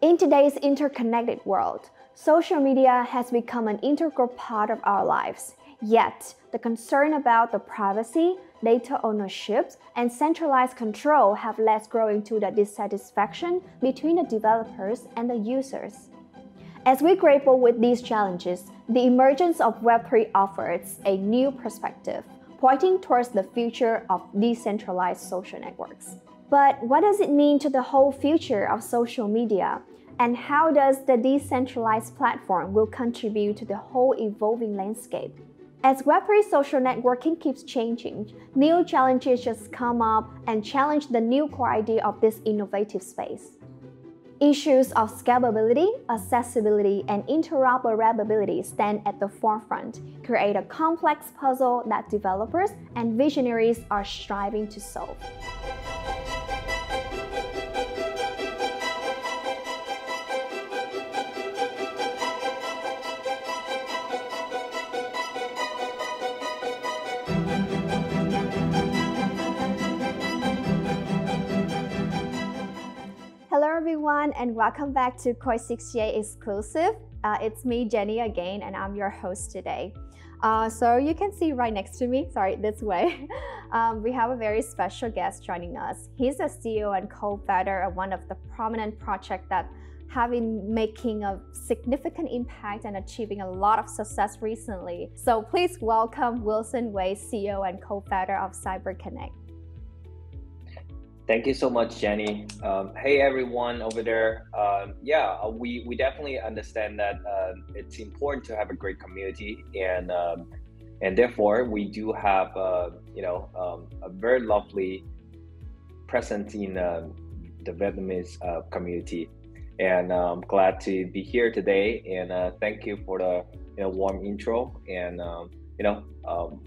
In today's interconnected world, social media has become an integral part of our lives. Yet, the concern about the privacy, data ownership, and centralized control have led growing to the dissatisfaction between the developers and the users. As we grapple with these challenges, the emergence of Web3 offers a new perspective, pointing towards the future of decentralized social networks. But what does it mean to the whole future of social media? And how does the decentralized platform will contribute to the whole evolving landscape? As Web3 social networking keeps changing, new challenges just come up and challenge the new core idea of this innovative space. Issues of scalability, accessibility, and interoperability stand at the forefront, create a complex puzzle that developers and visionaries are striving to solve. Hello everyone and welcome back to Coin68 Exclusive. It's me, Jenny, again, and I'm your host today. So you can see right next to me, this way, we have a very special guest joining us. He's a CEO and co-founder of one of the prominent projects that have been making a significant impact and achieving a lot of success recently. So please welcome Wilson Wei, CEO and co-founder of CyberConnect. Thank you so much, Jenny. Hey everyone over there. We definitely understand that it's important to have a great community, and therefore we do have a very lovely presence in the Vietnamese community, and I'm glad to be here today. And thank you for the warm intro, and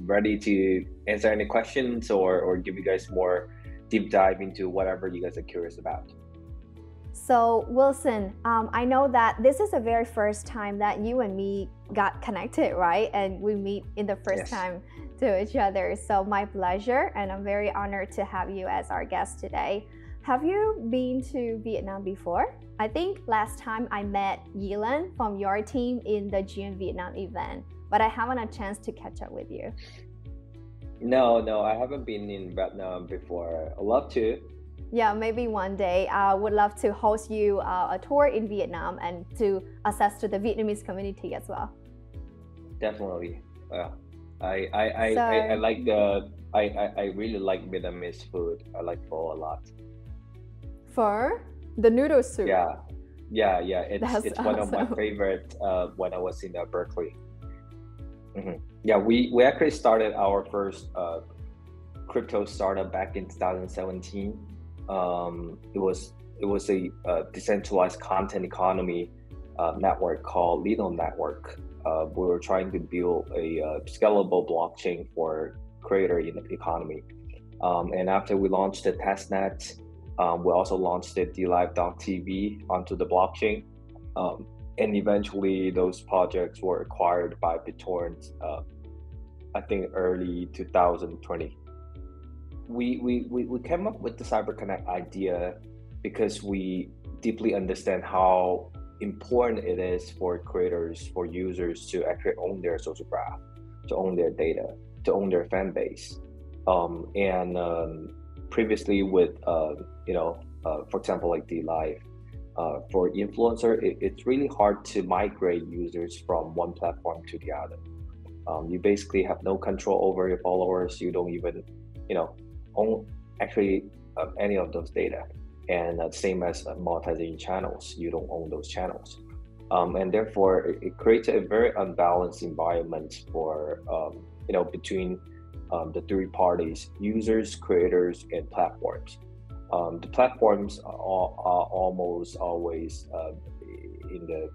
ready to answer any questions or give you guys more deep dive into whatever you guys are curious about. So Wilson, I know that this is the very first time that you and me got connected, right? And we meet in the first time to each other. So my pleasure, and I'm very honored to have you as our guest today. Have you been to Vietnam before? I think last time I met Yelan from your team in the GM Vietnam event, but I haven't had a chance to catch up with you. No, I haven't been in Vietnam before. I'd love to. Yeah, maybe one day. I would love to host you a tour in Vietnam and to access to the Vietnamese community as well. Definitely. I really like Vietnamese food. I like pho a lot. Pho? The noodle soup? Yeah. It's awesome. One of my favorite when I was in Berkeley. Yeah, we actually started our first crypto startup back in 2017. It was a decentralized content economy network called Lido Network. We were trying to build a scalable blockchain for creator in the economy. And after we launched the testnet, we also launched the DLive.tv onto the blockchain. And eventually those projects were acquired by BitTorrent, I think early 2020. We came up with the CyberConnect idea because we deeply understand how important it is for creators, for users to actually own their social graph, to own their data, to own their fan base. Previously with, for example, like DLive, for influencer, it's really hard to migrate users from one platform to the other. You basically have no control over your followers. You don't even, own actually any of those data. And same as monetizing channels, you don't own those channels. And therefore, it creates a very unbalanced environment for, between the three parties: users, creators, and platforms. The platforms are almost always in the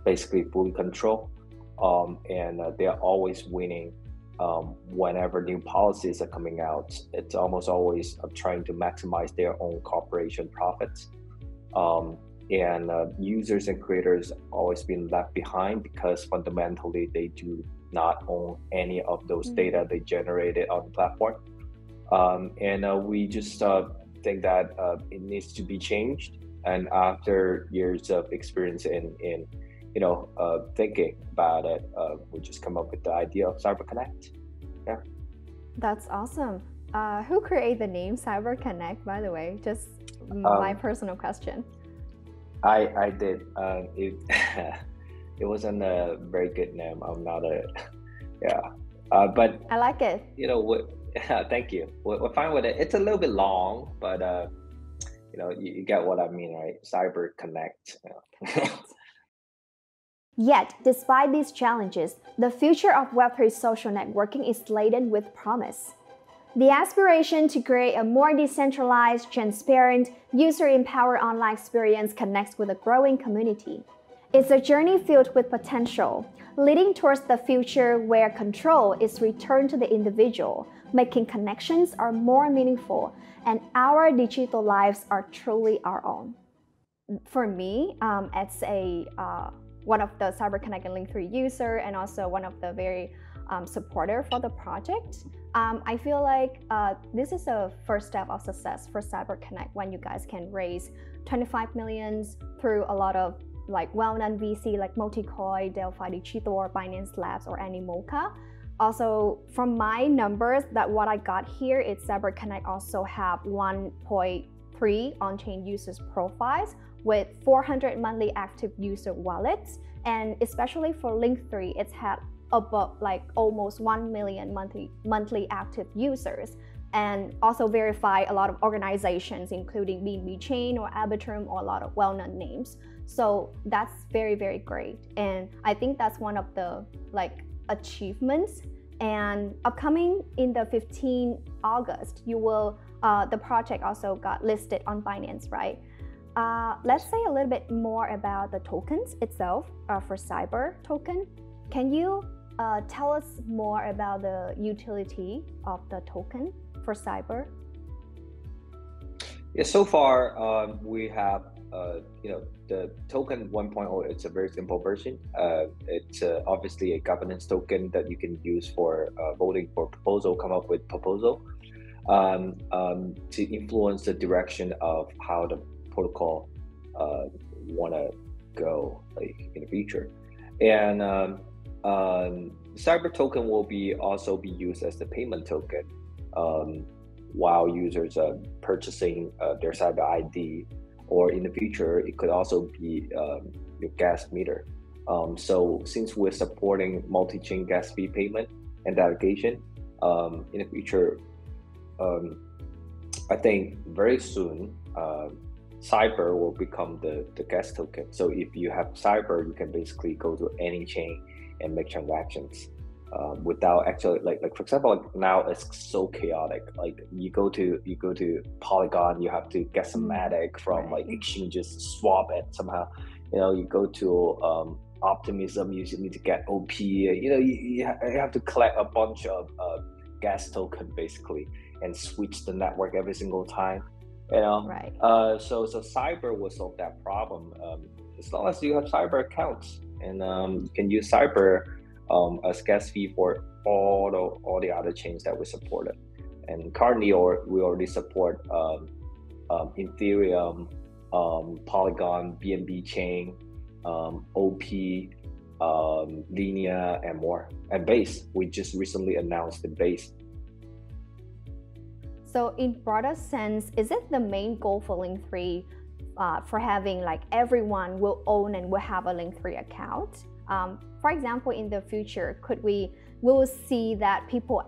basically full control, and they are always winning whenever new policies are coming out. It's almost always trying to maximize their own corporation profits, and users and creators always been left behind because fundamentally they do not own any of those data they generated on the platform. We just think that it needs to be changed, And after years of experience in thinking about it, we just come up with the idea of CyberConnect. Yeah. That's awesome. Who created the name CyberConnect, by the way? Just my personal question. I did. It wasn't a very good name. I'm not a, but I like it. Thank you. We're fine with it. It's a little bit long, but you get what I mean, right? CyberConnect. Yet, despite these challenges, the future of Web3 social networking is laden with promise. The aspiration to create a more decentralized, transparent, user-empowered online experience connects with a growing community. It's a journey filled with potential, leading towards the future where control is returned to the individual, making connections are more meaningful, and our digital lives are truly our own. For me, as one of the CyberConnect and Link3 user, and also one of the very supporter for the project, I feel like this is a first step of success for CyberConnect when you guys can raise 25 million through a lot of well-known VC like Multicoin, Delphi Digital, Binance Labs, or Animoca. Also, from my numbers, that what I got here is CyberConnect also have 1.3 on-chain users profiles with 400 monthly active user wallets, and especially for Link3, it's had about almost 1 million monthly active users, and also verify a lot of organizations including BNB Chain or Arbitrum or a lot of well-known names. So that's very, very great, and I think that's one of the achievements. And upcoming in the 15 August, you will the project also got listed on Binance, right? Let's say a little bit more about the tokens itself for Cyber token. Can you tell us more about the utility of the token for Cyber? Yeah, so far we have the token 1.0. It's a very simple version. It's obviously a governance token that you can use for voting for proposal, come up with proposal to influence the direction of how the protocol want to go in the future. And Cyber token will also be used as the payment token while users are purchasing their Cyber ID, or in the future it could also be your gas meter. So since we're supporting multi-chain gas fee payment and delegation, in the future, I think very soon Cyber will become the gas token. So if you have Cyber, you can basically go to any chain and make transactions without actually for example, now it's so chaotic. You go to Polygon, you have to get some Matic from exchanges, swap it somehow. You go to Optimism, you need to get OP. You have to collect a bunch of gas token basically and switch the network every single time. Right. So Cyber will solve that problem as long as you have Cyber accounts, and you can use Cyber as gas fee for all the other chains that we supported. And currently, we already support Ethereum, Polygon, BNB Chain, OP, Linea, and more. And Base, we just recently announced the Base. So in broader sense, is it the main goal for Link3 for having everyone will own and will have a Link3 account? For example, in the future, will see that people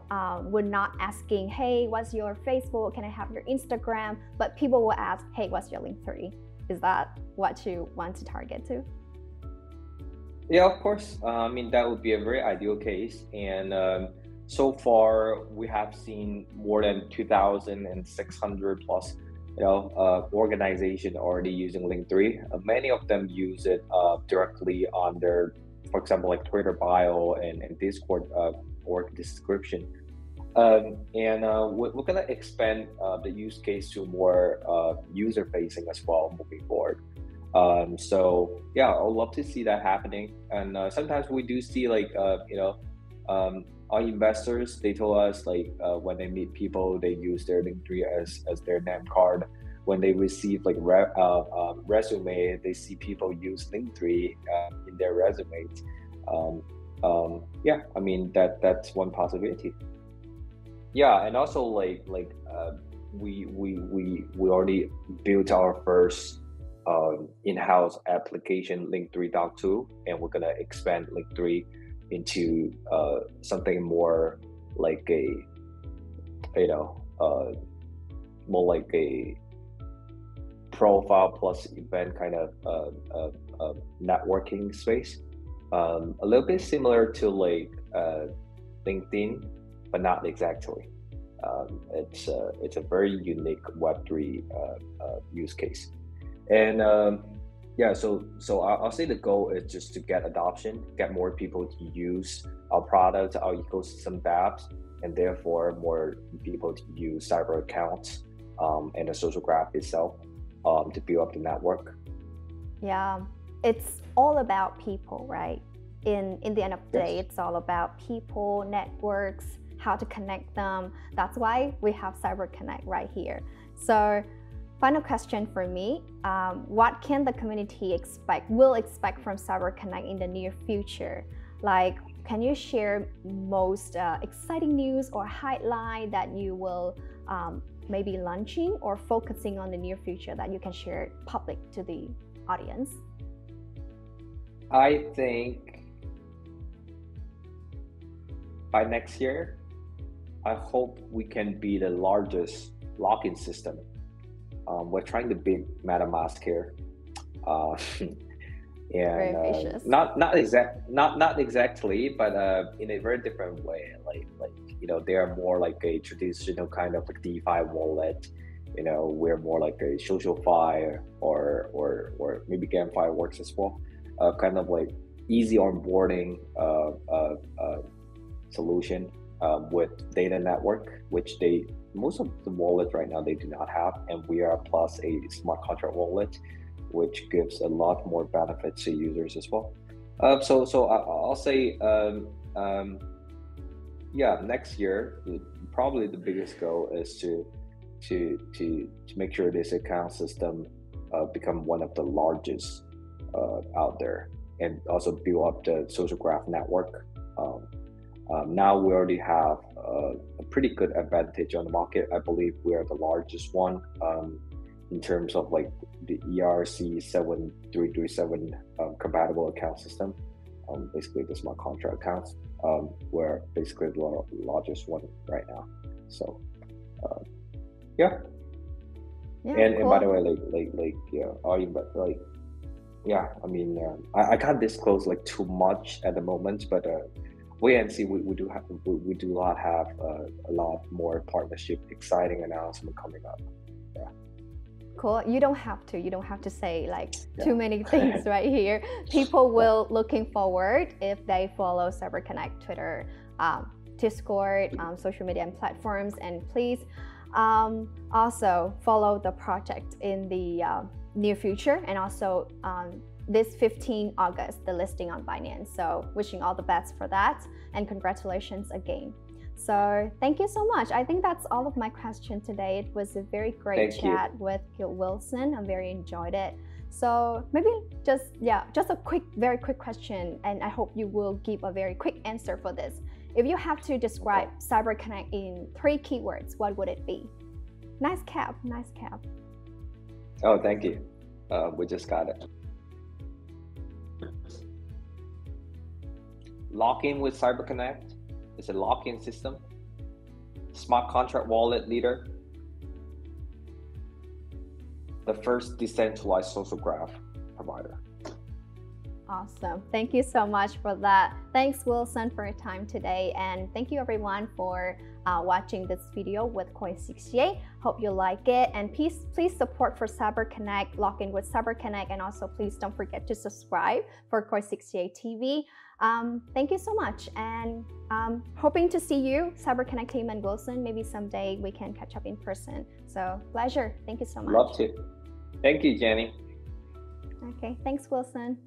were not asking, hey, what's your Facebook? Can I have your Instagram? But people will ask, hey, what's your Link3? Is that what you want to target to? Yeah, of course. I mean, that would be a very ideal case. And so far, we have seen more than 2,600 plus organization already using Link3. Many of them use it directly on their, for example, Twitter bio and Discord org description. We're going to expand the use case to more user facing as well moving forward. So yeah, I would love to see that happening. And sometimes we do see our investors, they told us when they meet people, they use their Link3 as their name card. when they receive like resume, they see people use Linktree in their resumes. Yeah, I mean that's one possibility. Yeah, and also we already built our first in-house application, Linktree Doc 2, and we're gonna expand Linktree into something more like a, more like a profile plus event kind of networking space. A little bit similar to like LinkedIn, but not exactly. It's a very unique Web3 use case. And yeah, so I'll say the goal is just to get adoption, get more people to use our product, our ecosystem dApps, and therefore more people to use cyber accounts and the social graph itself to build up the network. Yeah, it's all about people, right? In the end of the day, it's all about people, networks, how to connect them. That's why we have CyberConnect right here. So final question for me, what can the community will expect from CyberConnect in the near future? Like, can you share most exciting news or highlight that you will maybe launching or focusing on the near future that you can share public to the audience? I think by next year, I hope we can be the largest login system. We're trying to beat MetaMask here, and very ambitious. Not exactly, but in a very different way. Like they are more like a traditional kind of like DeFi wallet. We're more like a SocialFi or maybe GameFi works as well. Kind of like easy onboarding solution with data network, which most of the wallets right now they do not have, and we are plus a smart contract wallet, which gives a lot more benefits to users as well. So I'll say yeah, next year probably the biggest goal is to make sure this account system become one of the largest out there, and also build up the social graph network. Now we already have a pretty good advantage on the market. I believe we are the largest one in terms of like the ERC 7337 compatible account system. Basically the smart contract accounts. We're basically the largest one right now. So yeah. Yeah, and cool. by the way, yeah, I mean, I can't disclose like too much at the moment, but wait and see. We do not have a lot more partnership, exciting announcement coming up. Yeah. Cool. You don't have to say like too many things right here. People will looking forward if they follow CyberConnect Twitter, Discord, social media and platforms, and please also follow the project in the near future, and also this 15 August, the listing on Binance. So wishing all the best for that, and congratulations again. So thank you so much. I think that's all of my questions today. It was a very great chat with Wilson. I very enjoyed it. So maybe just a very quick question, and I hope you will give a very quick answer for this. If you have to describe CyberConnect in 3 keywords, what would it be? Nice cap, nice cap. Oh, thank you. We just got it. Lock-in with CyberConnect. It's a lock-in system. Smart contract wallet leader. The first decentralized social graph provider. Awesome. Thank you so much for that. Thanks, Wilson, for your time today. And thank you everyone for watching this video with Coin68. Hope you like it. And please support for CyberConnect, log in with CyberConnect, and also please don't forget to subscribe for Coin68 TV. Thank you so much, and hoping to see you, CyberConnect team and Wilson. Maybe someday we can catch up in person. So pleasure. Thank you so much. Love to. Thank you, Jenny. Okay, thanks, Wilson.